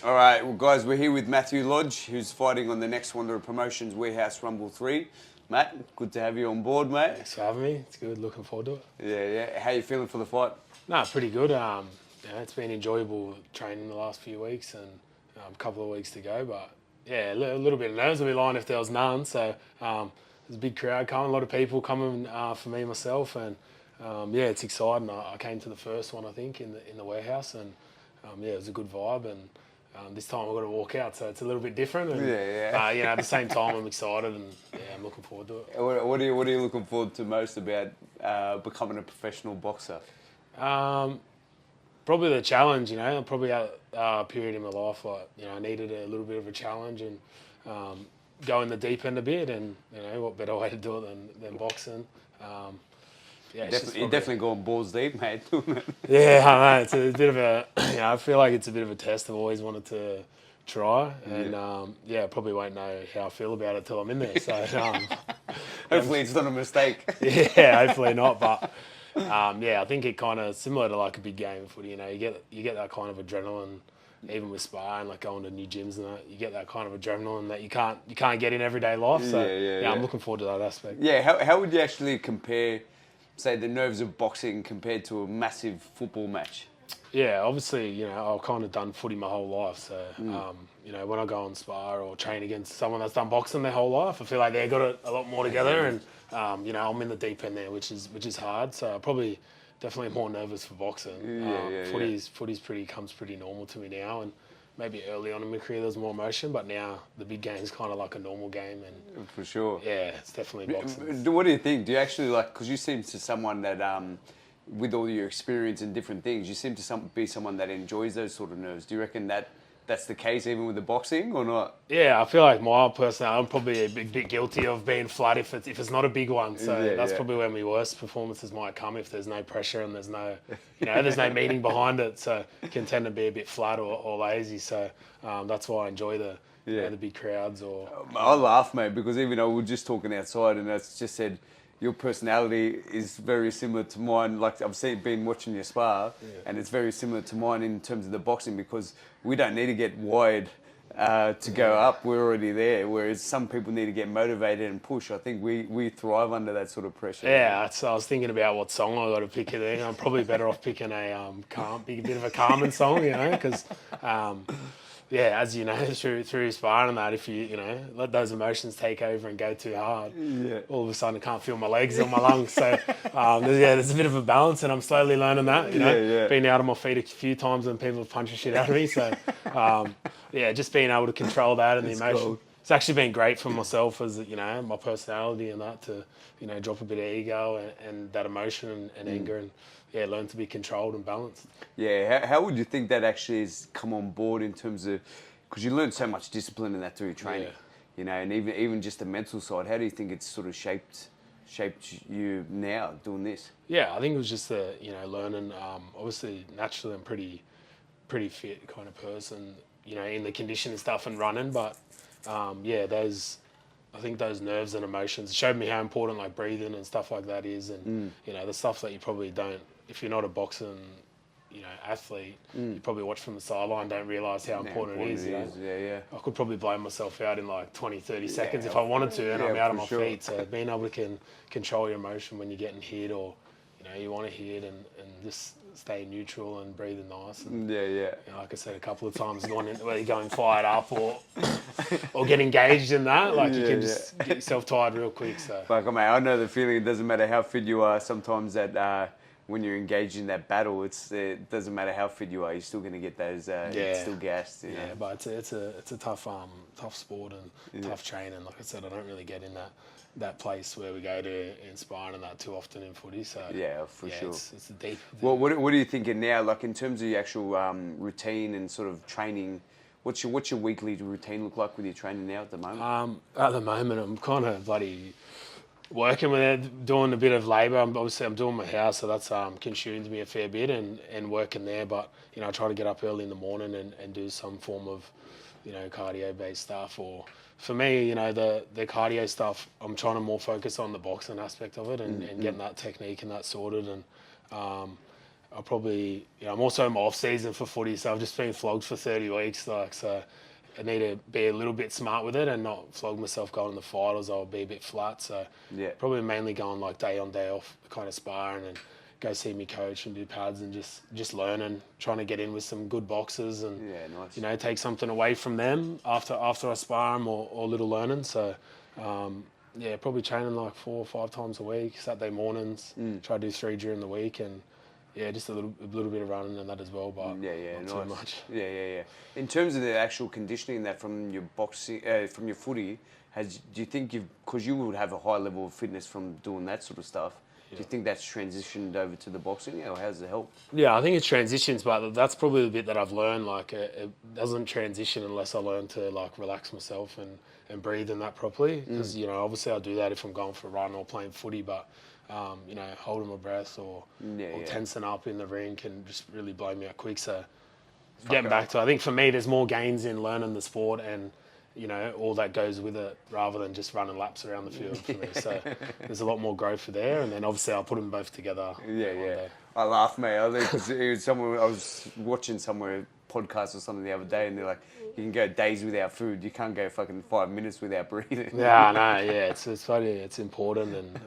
All right, well, guys, we're here with Matthew Lodge, who's fighting on the next Wanderer Promotions Warehouse Rumble 3. Matt, good to have you on board, mate. Thanks for having me. It's good. Looking forward to it. Yeah. How you feeling for the fight? No, pretty good. It's been enjoyable training the last few weeks and a couple of weeks to go. But yeah, a little bit of nerves. I'd be lying if there was none. So there's a big crowd coming, a lot of people coming for me myself, and it's exciting. I came to the first one, I think, in the warehouse, and it was a good vibe. And this time I've got to walk out, so it's a little bit different. And, at the same time, I'm excited and I'm looking forward to it. What are you looking forward to most about becoming a professional boxer? Probably the challenge. Probably at a period in my life, I needed a little bit of a challenge and go in the deep end a bit. And what better way to do it than boxing? Definitely going balls deep, mate. Yeah, I know. It's a bit of a. I feel like it's a bit of a test. I've always wanted to try, and I probably won't know how I feel about it till I'm in there. So hopefully it's not a mistake. Yeah, hopefully not. But I think it kind of similar to like a big game of footy. You get that kind of adrenaline, even with sparring, like going to new gyms and that. You get that kind of adrenaline that you can't get in everyday life. So I'm looking forward to that aspect. Yeah, how would you actually compare, say, the nerves of boxing compared to a massive football match? Yeah, obviously, I've kind of done footy my whole life. So, when I go on spar or train against someone that's done boxing their whole life, I feel like they've got it a lot more together. And, I'm in the deep end there, which is hard. So I'm probably definitely more nervous for boxing. Footy's comes pretty normal to me now. And maybe early on in my career, there's more emotion. But now the big game's kind of like a normal game. And for sure. Yeah, it's definitely boxing. What do you think? Do you actually because you seem to someone that... with all your experience and different things, you seem to be someone that enjoys those sort of nerves. Do you reckon that's the case even with the boxing or not? Yeah, I feel like my personality, I'm probably a bit guilty of being flat if it's not a big one. So that's probably where my worst performances might come if there's no pressure and there's no, there's no meaning behind it. So it can tend to be a bit flat or lazy. So that's why I enjoy the big crowds. Or I laugh, mate, because even though we were just talking outside and that's just said, your personality is very similar to mine. Like I've been watching your spar, and it's very similar to mine in terms of the boxing because we don't need to get wide to go up. We're already there. Whereas some people need to get motivated and push. I think we thrive under that sort of pressure. Yeah, I was thinking about what song I got to pick there. I'm probably better off picking a bit of a calming song, because. As you know, through sparring and that, if you let those emotions take over and go too hard, all of a sudden I can't feel my legs or my lungs. So there's a bit of a balance, and I'm slowly learning that. Being out on my feet a few times and people have punched the shit out of me. So just being able to control that and the emotion. Cool. It's actually been great for myself as my personality and that to drop a bit of ego and that emotion and anger and learn to be controlled and balanced. Yeah, how would you think that actually has come on board in terms of, because you learn so much discipline in that through your training, and even just the mental side. How do you think it's sort of shaped you now doing this? Yeah, I think it was just the learning. Obviously, naturally, I'm pretty fit kind of person, in the condition and stuff and running, but I think those nerves and emotions showed me how important like breathing and stuff like that is, and the stuff that you probably don't, if you're not a boxing athlete, you probably watch from the sideline, don't realise how important it is. I could probably blow myself out in like 20, 30 seconds if I wanted to, and I'm out on my feet. So being able to control your emotion when you're getting hit or you want to hit and just stay neutral and breathing nice. And, like I said a couple of times, whether you're going fired up or get engaged in that, you can just get yourself tired real quick. So I know the feeling. It doesn't matter how fit you are. Sometimes that when you're engaged in that battle, it doesn't matter how fit you are. You're still going to get those. It's still gassed. You know? But it's a tough sport and tough training. Like I said, I don't really get in that place where we go to inspire and that too often in footy. So for sure. It's a deep. Well, what are you thinking now? Like in terms of your actual routine and sort of training, what's your weekly routine look like with your training now at the moment? At the moment, I'm kind of working with it, doing a bit of labour. I'm doing my house, so that's consumes me a fair bit and working there. But I try to get up early in the morning and do some form of cardio based stuff. Or for me, the cardio stuff, I'm trying to more focus on the boxing aspect of it and getting that technique and that sorted. And I probably, I'm also in my off season for footy, so I've just been flogged for 30 weeks. So I need to be a little bit smart with it and not flog myself going to the finals. I'll be a bit flat. So Yeah. probably mainly going like day on day off, kind of sparring and go see me coach and do pads and just learn and trying to get in with some good boxers and Nice. take something away from them after I spar them or little learning. So probably training like 4 or 5 times a week, Saturday mornings. Try to do 3 during the week and. Yeah, just a little bit of running and that as well, but not nice. too much. Yeah. In terms of the actual conditioning that from your boxing, from your footy, do you think because you would have a high level of fitness from doing that sort of stuff, do you think that's transitioned over to the boxing, or how does it help? Yeah, I think it transitions, but that's probably the bit that I've learned. Like, it doesn't transition unless I learn to like relax myself and breathe and that properly. Because obviously I'll do that if I'm going for a run or playing footy, but holding my breath or tensing up in the ring can just really blow me out quick. So getting back to, I think for me, there's more gains in learning the sport and all that goes with it rather than just running laps around the field for me. So there's a lot more growth for there, and then obviously I'll put them both together. Yeah. I laugh, mate. I was watching somewhere podcast or something the other day, and they're like, you can go days without food, you can't go fucking 5 minutes without breathing. Yeah, I know. Yeah, it's funny. It's important, and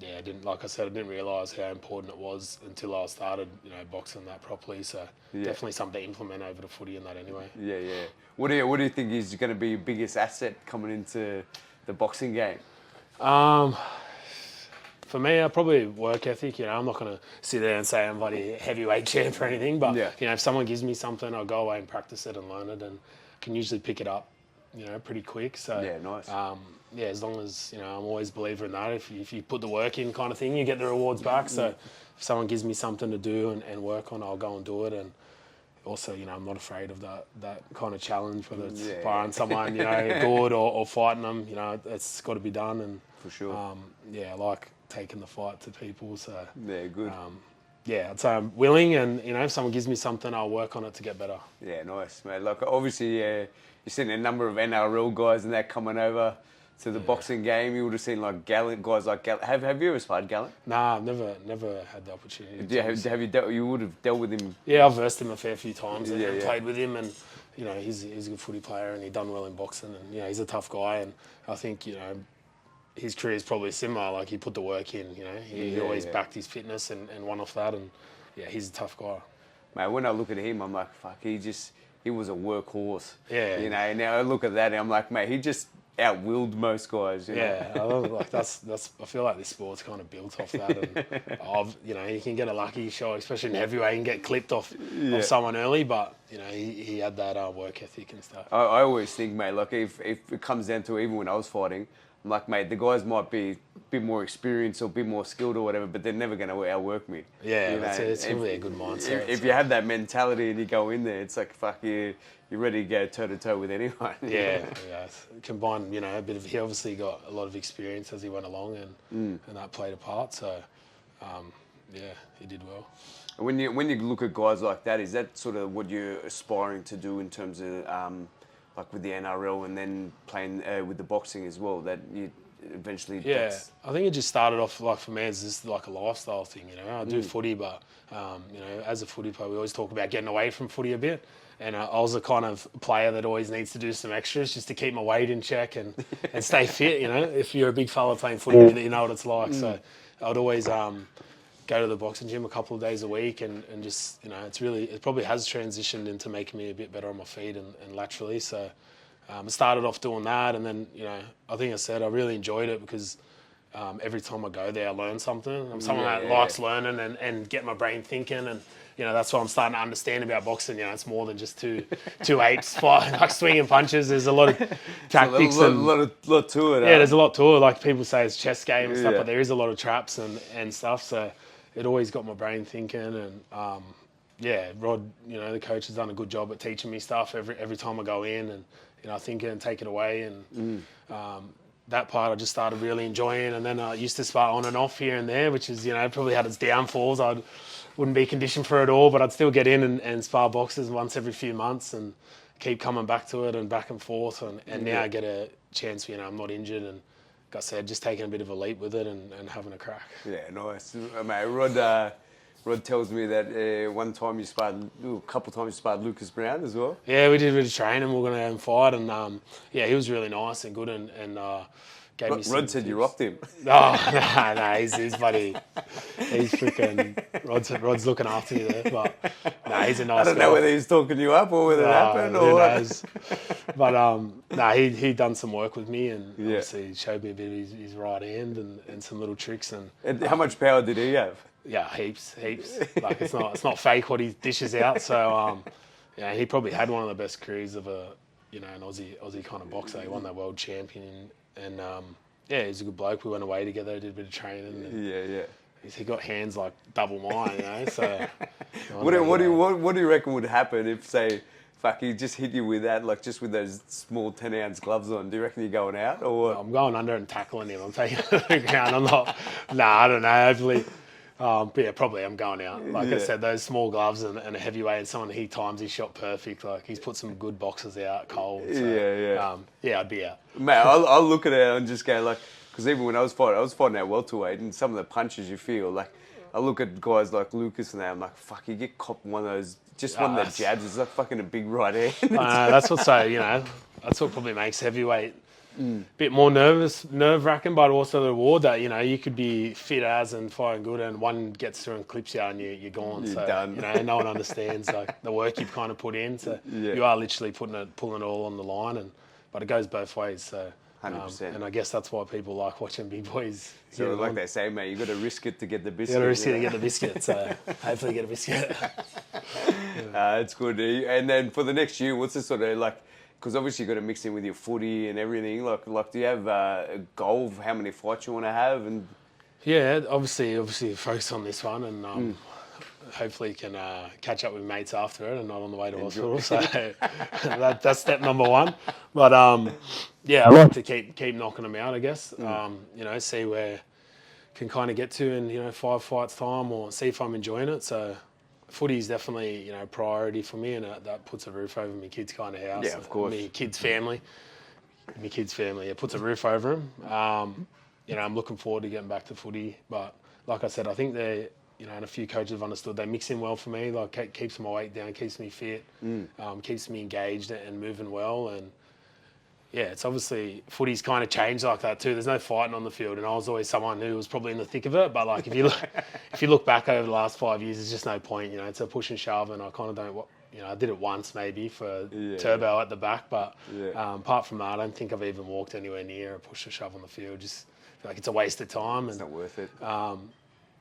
I didn't realise how important it was until I started, boxing that properly. So definitely something to implement over the footy and that anyway. Yeah. What do you think is going to be your biggest asset coming into the boxing game? For me, probably work ethic. I'm not going to sit there and say I'm bloody heavyweight champ or anything, but if someone gives me something, I'll go away and practice it and learn it, and can usually pick it up, pretty quick. So nice. As long as I'm always a believer in that. If you put the work in, kind of thing, you get the rewards back. So if someone gives me something to do and work on, I'll go and do it. And also, I'm not afraid of that kind of challenge, whether it's sparring someone, good or fighting them. It's got to be done. And for sure. I like taking the fight to people. So good. I'd say I'm willing, and if someone gives me something, I'll work on it to get better. Yeah, nice, mate. Like obviously, you've seen a number of NRL guys and that coming over to the boxing game. You would have seen like Gallant guys like Gallant. Have you ever sparred Gallant? Nah, I've never had the opportunity. Have you dealt? You would have dealt with him. Yeah, I've versed him a fair few times and played with him, and he's a good footy player and he's done well in boxing, and he's a tough guy, and I think his career is probably similar. Like he put the work in. He always backed his fitness and won off that, and he's a tough guy. Mate, when I look at him, I'm like, fuck, he was a workhorse. Yeah. And now I look at that and I'm like, mate, he just outwilled most guys. I feel like this sport's kind of built off that. And you can get a lucky shot, especially in heavyweight, and get clipped off someone early. But he had that work ethic and stuff. I always think, mate, like if it comes down to, even when I was fighting, I'm like, mate, the guys might be a bit more experienced or a bit more skilled or whatever, but they're never going to outwork me. Yeah, it's really a good mindset. If you have that mentality and you go in there, it's like, fuck, you're ready to go toe-to-toe with anyone. Yeah. Combined, a bit of, he obviously got a lot of experience as he went along, and that played a part. So, he did well. When you look at guys like that, is that sort of what you're aspiring to do in terms of like with the NRL and then playing with the boxing as well, that you eventually... Yeah, I think it just started off, like for me, it's just like a lifestyle thing, I do footy, but, as a footy player, we always talk about getting away from footy a bit. And I was the kind of player that always needs to do some extras just to keep my weight in check and stay fit, If you're a big fella playing footy, you know what it's like. So I'd always go to the boxing gym a couple of days a week and just, it probably has transitioned into making me a bit better on my feet and laterally. So I started off doing that, and then, I think I said I really enjoyed it because every time I go there, I learn something. I'm someone that likes learning and get my brain thinking, and that's what I'm starting to understand about boxing. It's more than just two apes fight, like swinging punches. There's a lot of tactics a lot to it. Yeah, there's a lot to it. Like people say, it's chess game and stuff, but there is a lot of traps and stuff. So it always got my brain thinking, and Rod, the coach has done a good job at teaching me stuff every time I go in, and I think and take it away, and that part I just started really enjoying. And then I used to spar on and off here and there, which is probably had its downfalls. I wouldn't be conditioned for it all, but I'd still get in and spar boxers once every few months and keep coming back to it and back and forth, and now I get a chance. I'm not injured, and like I said, just taking a bit of a leap with it and having a crack. Yeah, nice, mate. Rod Rod tells me that one time you sparred, a couple times you sparred Lucas Brown as well. Yeah, we did a bit of training. We were going to go and fight, and yeah, he was really nice and good, and gave me some Rod said you tips. rocked him. Oh, no, he's buddy. He's freaking, Rod's looking after me there, but no, he's a nice I don't guy. know whether he's talking you up or whether it happened or who what. knows. But no, he done some work with me, and Yeah. obviously he showed me a bit of his right hand and some little tricks, and How much power did he have? yeah, heaps. Like it's not fake what he dishes out. So yeah, he probably had one of the best careers of an Aussie kind of boxer. He won that world champion, and yeah, he's a good bloke. We went away together, did a bit of training. And Yeah. he got hands like double mine, So What do you reckon would happen if, say, fuck, he just hit you with that, like just with those small 10-ounce gloves on? Do you reckon you're going out or what? I'm going under and tackling him. I'm taking it to the ground. I'm not. Nah, I don't know. Hopefully. But yeah, probably I'm going out. Like I said, those small gloves and a heavyweight and someone he times his shot perfect. Like he's put some good boxes out cold. So, yeah, I'd be out. Mate, I'll look at it and just go like, because even when I was fighting at welterweight, and some of the punches you feel like, I look at guys like Lucas and that, I'm like, fuck, you get copped one of those, just one of the jabs, it's like fucking a big right hand. That's what's that's what probably makes heavyweight a bit more nerve-wracking, but also the reward that, you could be fit as and fighting good, and one gets through and clips you and you're gone. You're so, done. No one understands like the work you've kind of put in. So you are literally pulling it all on the line, but it goes both ways. So 100%. and I guess that's why people like watching big boys. So like they say, mate, you got to risk it to get the biscuit. You got to risk it to get the biscuit. So hopefully get a biscuit. It's good. And then for the next year, what's the sort of like? Because obviously you got to mix in with your footy and everything. Like, do you have a goal of how many fights you want to have? And Yeah, obviously focus on this one, and hopefully can catch up with mates after it and not on the way to hospital. So that's step number one. But yeah, I'd like to keep knocking them out, I guess. See where can kind of get to in 5 fights time, or see if I'm enjoying it. So footy is definitely priority for me, and that puts a roof over my kids' kind of house. Yeah, of course. My kids' family. It puts a roof over them. I'm looking forward to getting back to footy, but like I said, I think they, and a few coaches have understood, they mix in well for me. Like keeps my weight down, keeps me fit, keeps me engaged and moving well. And yeah, it's obviously footy's kind of changed like that too. There's no fighting on the field, and I was always someone who was probably in the thick of it. But like if you look back over the last 5 years, there's just no point. It's a push and shove, and I kind of don't. I did it once maybe for Turbo at the back, but apart from that, I don't think I've even walked anywhere near a push or shove on the field. Just feel like it's a waste of time. it's not worth it.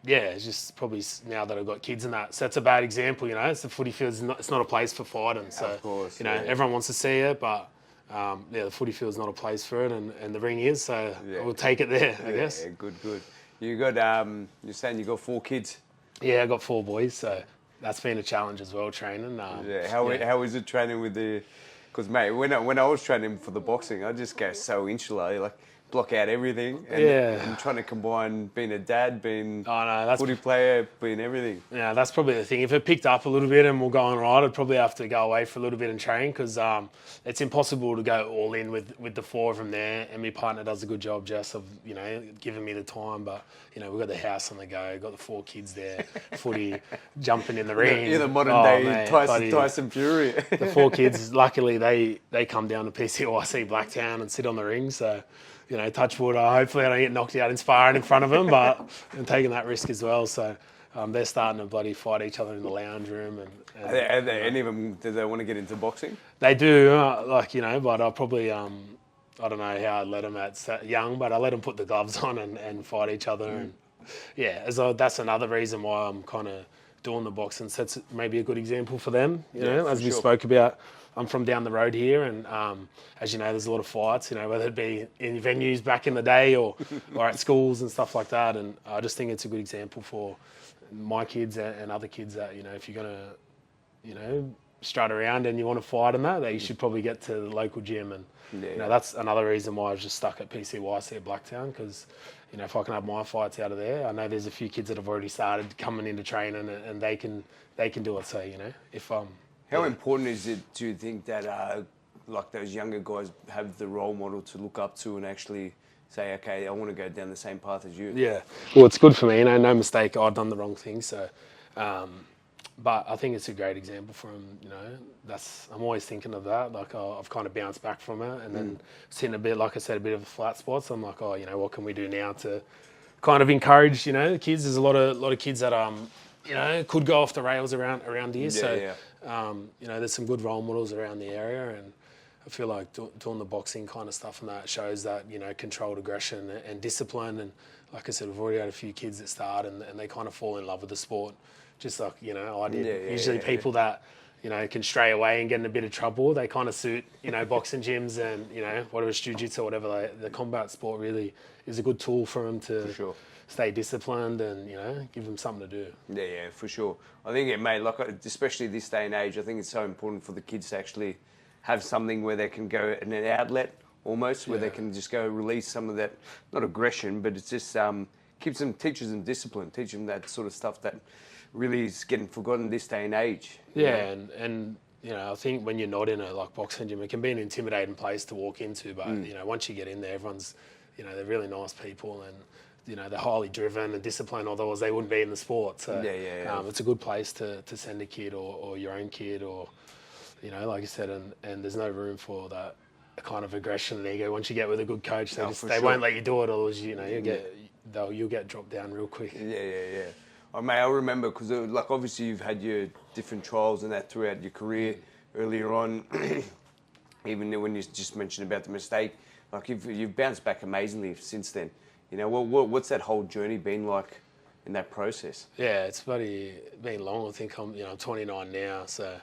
Yeah, it's just probably now that I've got kids and that. So that's a bad example, It's the footy field. It's not a place for fighting. So, Of course, everyone wants to see it, but the footy field's not a place for it, and the ring is. So we'll take it there, I guess. Yeah, good. You got you're saying you got 4 kids. Yeah, I got 4 boys, so that's been a challenge as well, training. How is it training with the? Because mate, when I was training for the boxing, I just go so insular, like block out everything. And trying to combine being a dad, being footy player, being everything. Yeah, that's probably the thing. If it picked up a little bit and we're going right, I'd probably have to go away for a little bit and train, because it's impossible to go all in with the 4 of them there. And my partner does a good job, Jess, of giving me the time. But we've got the house on the go, got the 4 kids there, footy, jumping in the ring. You're the modern day Tyson Fury. The 4 kids, luckily they come down to PCYC Blacktown and sit on the ring. So touch wood. Hopefully I don't get knocked out in sparring in front of them, but I'm taking that risk as well. So they're starting to bloody fight each other in the lounge room. Are any of them, do they want to get into boxing? They do, but I'll probably, I don't know how I'd let them at young, but I let them put the gloves on and fight each other. And yeah, that's another reason why I'm kind of doing the boxing. Sets maybe a good example for them, as we spoke about. I'm from down the road here, and as you know, there's a lot of fights, whether it be in venues back in the day or at schools and stuff like that. And I just think it's a good example for my kids and other kids that, if you're going to, strut around and you want to fight in that you should probably get to the local gym. And that's another reason why I was just stuck at PCYC at Blacktown, because if I can have my fights out of there, I know there's a few kids that have already started coming into training and they can do it. So if how important is it, do you think, that like those younger guys have the role model to look up to and actually say, okay, I want to go down the same path as you? Yeah, well, it's good for me. No mistake, I've done the wrong thing. So But I think it's a great example for him. I'm always thinking of that. Like, I've kind of bounced back from it, and then sitting a bit, like I said, a bit of a flat spot. So I'm like, what can we do now to kind of encourage, the kids? There's a lot of kids that could go off the rails around here. There's some good role models around the area, and I feel like doing the boxing kind of stuff and that shows that, controlled aggression and discipline. And like I said, we've already had a few kids that start and they kind of fall in love with the sport. Just like, I did. Usually people that, can stray away and get in a bit of trouble, they kind of suit, boxing gyms and, whatever it's jiu-jitsu or whatever. The combat sport really is a good tool for them to stay disciplined and, give them something to do. Yeah, for sure. I think especially this day and age, I think it's so important for the kids to actually have something where they can go in an outlet almost, where they can just go release some of that, not aggression, but it's just teaches them discipline, teach them that sort of stuff that really is getting forgotten this day and age. Yeah, and I think when you're not in a boxing gym, it can be an intimidating place to walk into. But once you get in there, everyone's they're really nice people and they're highly driven and disciplined. Otherwise, they wouldn't be in the sport. So it's a good place to send a kid or your own kid or like you said, and there's no room for that kind of aggression and ego. Once you get with a good coach, they won't let you do it, or you'll get dropped down real quick. Yeah. I remember because obviously you've had your different trials and that throughout your career earlier on. Even when you just mentioned about the mistake, you've bounced back amazingly since then. What's that whole journey been like in that process? Yeah, it's been long. I think I'm 29 now. So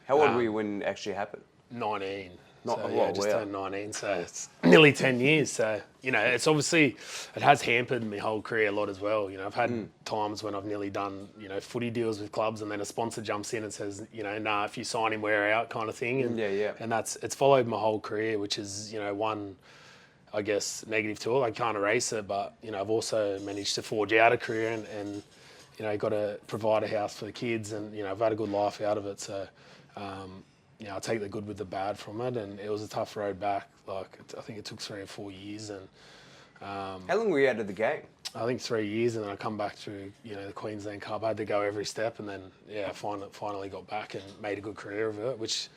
how old were you when it actually happened? 19. Just turned 19, so it's nearly 10 years. So, it's obviously, it has hampered my whole career a lot as well. I've had times when I've nearly done, footy deals with clubs and then a sponsor jumps in and says, nah, if you sign him, we're out kind of thing. And, and it's followed my whole career, which is, one, I guess, negative to it. I can't erase it, but, I've also managed to forge out a career and got to provide a house for the kids and, I've had a good life out of it. So, I take the good with the bad from it, and it was a tough road back. I think it took 3 or 4 years, and how long were you out of the game? I think 3 years, and then I come back to the Queensland Cup. I had to go every step, and then finally got back and made a good career of it. Which,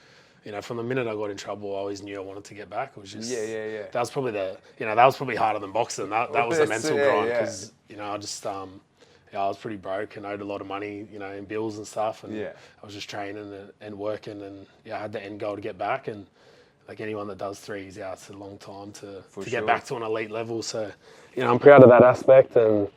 from the minute I got in trouble, I always knew I wanted to get back. It was just That was probably that was probably harder than boxing. That was the mental grind because I just I was pretty broke and owed a lot of money, in bills and stuff. And I was just training and working, and I had the end goal to get back. And like anyone that does 3 years out, it's a long time to get back to an elite level. So, I'm proud of that aspect. And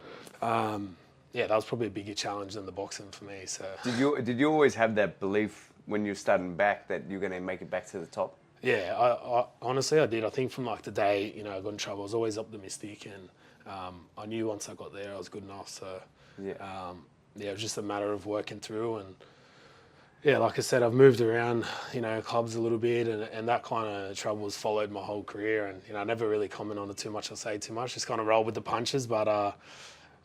that was probably a bigger challenge than the boxing for me. So did you always have that belief when you were starting back that you're going to make it back to the top? Yeah, I honestly I did. I think from the day I got in trouble, I was always optimistic, and I knew once I got there I was good enough. So. It was just a matter of working through, and like I said, I've moved around, clubs a little bit, and that kind of trouble has followed my whole career. And I never really comment on it too much or say too much. Just kind of roll with the punches. But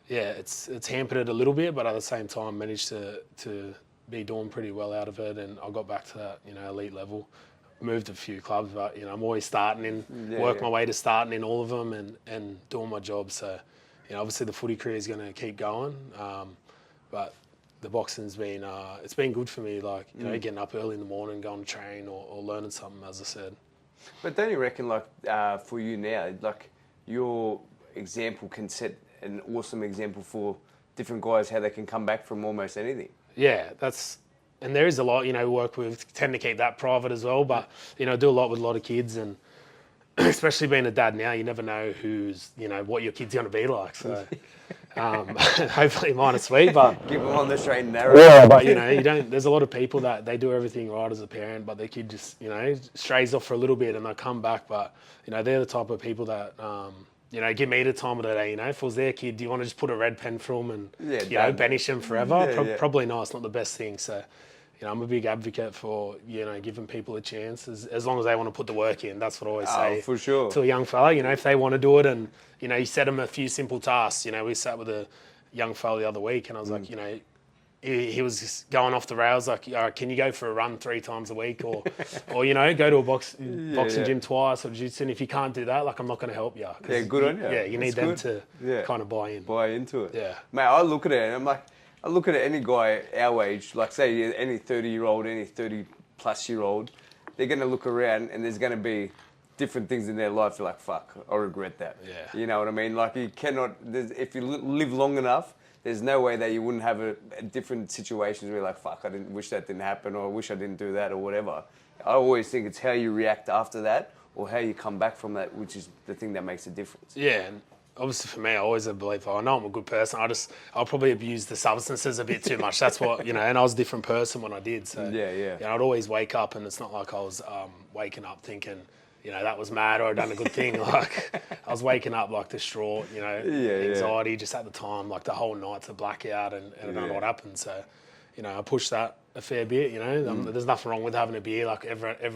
it's hampered it a little bit, but at the same time managed to be doing pretty well out of it, and I got back to that elite level. Moved a few clubs, but I'm always starting in, my way to starting in all of them and doing my job. So. Obviously the footy career is going to keep going, but the boxing's been it's been good for me. Getting up early in the morning, going to train or learning something, as I said. But don't you reckon, for you now, your example can set an awesome example for different guys how they can come back from almost anything? Yeah, and there is a lot. Work with tend to keep that private as well, but I do a lot with a lot of kids and. Especially being a dad now, you never know what your kid's going to be like. So hopefully mine are sweet, but keep them on the straight and narrow. Yeah, but you don't. There's a lot of people that they do everything right as a parent, but their kid just strays off for a little bit and they come back. But they're the type of people that give me the time of the day. If it was their kid, do you want to just put a red pen for them and banish them forever? Probably not. It's not the best thing. So. I'm a big advocate for, giving people a chance as long as they want to put the work in. That's what I always say. For sure. To a young fella, if they want to do it and, you set them a few simple tasks. We sat with a young fella the other week and I was like, he was just going off the rails like, can you go for a run 3 times a week or go to a boxing gym twice or jiu-jitsu? And if you can't do that, I'm not going to help you. Yeah, good on you. Yeah, you need them to kind of buy in. Buy into it. Yeah. Mate, I look at it and I'm like, I look at any guy our age, like say any 30-year-old, any 30-plus-year-old, they're going to look around and there's going to be different things in their life. You're like, fuck, I regret that. Yeah. You know what I mean? Like you cannot, if you live long enough, there's no way that you wouldn't have a different situations where you're like, fuck, I didn't wish that didn't happen, or I wish I didn't do that, or whatever. I always think it's how you react after that, or how you come back from that, which is the thing that makes a difference. Yeah, and obviously for me, I always believe, I know I'm a good person. I'll probably abuse the substances a bit too much. That's what, and I was a different person when I did. So Yeah. I'd always wake up, and it's not like I was waking up thinking, that was mad or I'd done a good thing. Like I was waking up like distraught, anxiety just at the time, like the whole night's a blackout and I don't know what happened. So, I pushed that a fair bit, There's nothing wrong with having a beer, like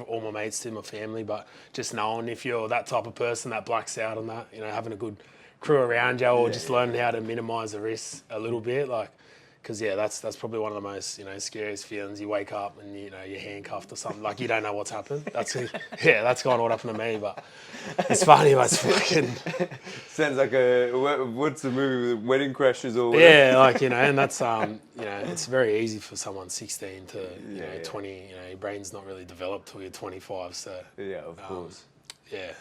all my mates do, my family, but just knowing if you're that type of person that blacks out on that, having a good crew around you or just learning how to minimise the risks a little bit, like, because that's probably one of the most scariest feelings. You wake up and you're handcuffed or something, like you don't know what's happened. That's kind of what happened to me. But it's funny, but it's fucking sounds like what's the movie with Wedding Crashers or whatever? Yeah, like and that's it's very easy for someone 16 to 20. Your brain's not really developed till you're 25. So yeah, of course. Yeah.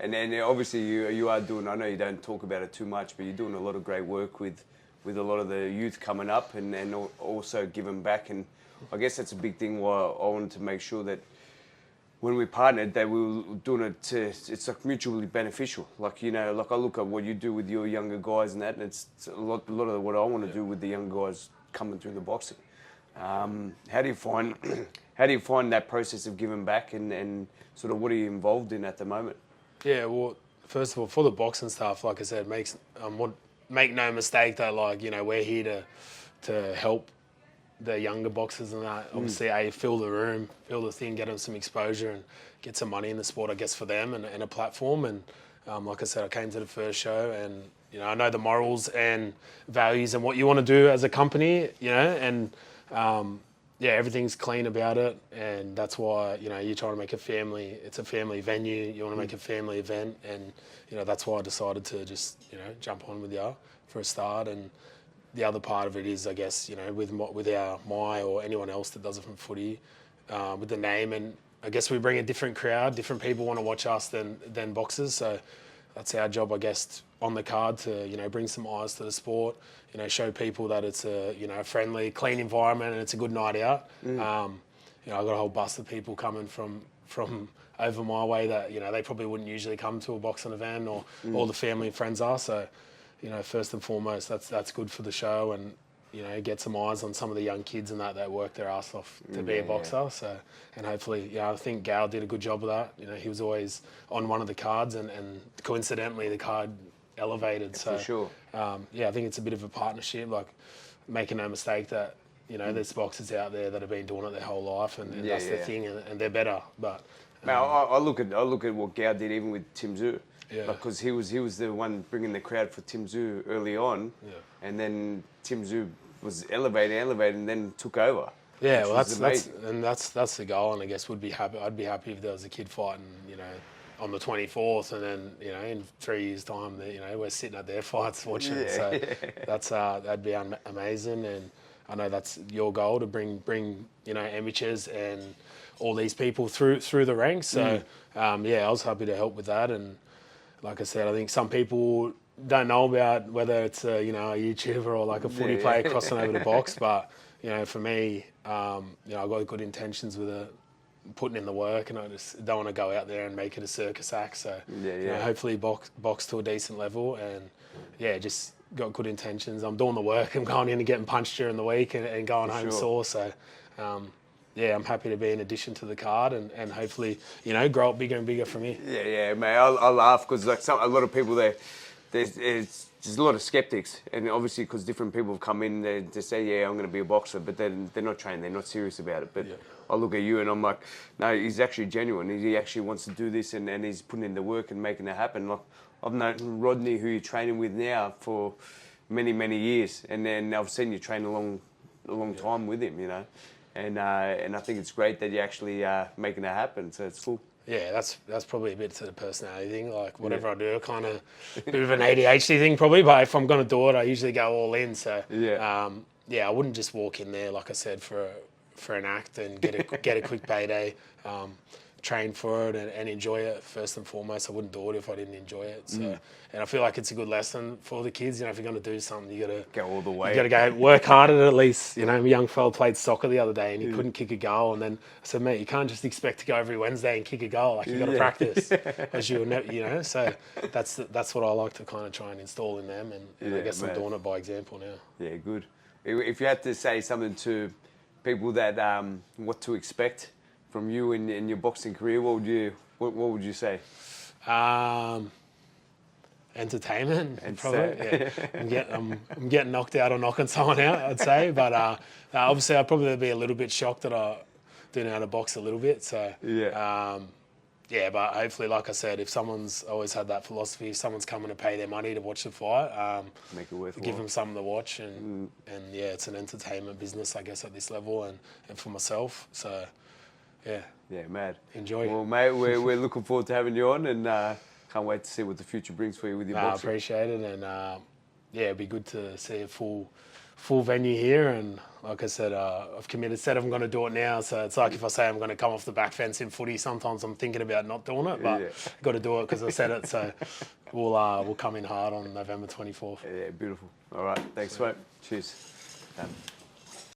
And then obviously you are doing. I know you don't talk about it too much, but you're doing a lot of great work with a lot of the youth coming up and also giving back. And I guess that's a big thing why I wanted to make sure that when we partnered that we were doing it it's like mutually beneficial. Like, like I look at what you do with your younger guys and that, and it's a lot of what I want to do with the young guys coming through the boxing. How do you find that process of giving back and sort of what are you involved in at the moment? Yeah, well, first of all, for the boxing stuff, like I said, make no mistake that, like, we're here to help the younger boxers and that. Obviously, fill the room, fill the thing, get them some exposure and get some money in the sport, I guess, for them and a platform. And like I said, I came to the first show and, I know the morals and values and what you want to do as a company, and everything's clean about it. And that's why, you're trying to make it's a family venue. You want to make a family event. And, that's why I decided to just, jump on with you for a start. And the other part of it is, I guess, with my or anyone else that does it from footy, with the name. And I guess we bring a different crowd. Different people want to watch us than boxers. So that's our job, I guess, on the card to, bring some eyes to the sport, show people that it's a, friendly, clean environment and it's a good night out. I've got a whole bus of people coming from over my way that, they probably wouldn't usually come to a boxing event or all the family and friends are. So, first and foremost, that's good for the show and, get some eyes on some of the young kids and that work their ass off to be a boxer. Yeah. So, and hopefully, I think Gal did a good job of that. He was always on one of the cards and coincidentally the card elevated. So, for sure. I think it's a bit of a partnership, like making no mistake that, there's boxers out there that have been doing it their whole life and that's their thing and they're better. But now I look at what Gao did even with Tim Tszyu, because he was the one bringing the crowd for Tim Tszyu early on, and then Tim Tszyu was elevated, and then took over. Yeah, well, that's the goal, and I guess I'd be happy if there was a kid fighting, on the 24th, and then in 3 years' time, we're sitting at their fights watching it. So that's that'd be amazing, and I know that's your goal to bring amateurs and all these people through the ranks. So I was happy to help with that, and like I said, I think some people don't know about whether it's a YouTuber or like a footy player crossing over to box, but for me, I've got good intentions with it. Putting in the work, and I just don't want to go out there and make it a circus act. So hopefully box to a decent level, and just got good intentions. I'm doing the work. I'm going in and getting punched during the week and going home sore. So I'm happy to be an addition to the card and hopefully grow up bigger and bigger from here. Yeah, mate. I laugh because like a lot of people there's a lot of skeptics, and obviously because different people have come in, they say, I'm going to be a boxer, but then they're not trained, they're not serious about it. But I look at you and I'm like, no, he's actually genuine. He actually wants to do this and he's putting in the work and making it happen. Like, I've known Rodney, who you're training with now, for many, many years, and then I've seen you train a long time with him, and I think it's great that you're actually making it happen, so it's cool. Yeah, that's probably a bit to the personality thing. Like whatever I do, kind of a bit of an ADHD thing probably. But if I'm going to do it, I usually go all in. So I wouldn't just walk in there, like I said, for an act and get a quick payday. Train for it and enjoy it first and foremost. I wouldn't do it if I didn't enjoy it. So, and I feel like it's a good lesson for the kids. You know, if you're going to do something, you got to Go all the way. You got to go work hard at least. You know, a young fella played soccer the other day and he couldn't kick a goal. And then I said, mate, you can't just expect to go every Wednesday and kick a goal. Like you got to practice, as you know. So that's what I like to kind of try and install in them. And I guess I'm doing it by example now. Yeah, good. If you had to say something to people that what to expect from you in your boxing career, what would you say? Entertainment, probably. Yeah. I'm getting knocked out or knocking someone out, I'd say. But obviously, I'd probably be a little bit shocked that I do know how to box a little bit. So but hopefully, like I said, if someone's always had that philosophy, if someone's coming to pay their money to watch the fight, make it worthwhile. Give them something to watch, and it's an entertainment business, I guess, at this level, and for myself. So. Yeah, mad. Enjoy. Well, mate, we're looking forward to having you on, and can't wait to see what the future brings for you with your boxing. I appreciate it, and it'd be good to see a full venue here. And like I said, I've said I'm going to do it now. So it's like if I say I'm going to come off the back fence in footy, sometimes I'm thinking about not doing it, but I've got to do it because I said it. So we'll come in hard on November 24th. Yeah, beautiful. All right, thanks, mate. Cheers.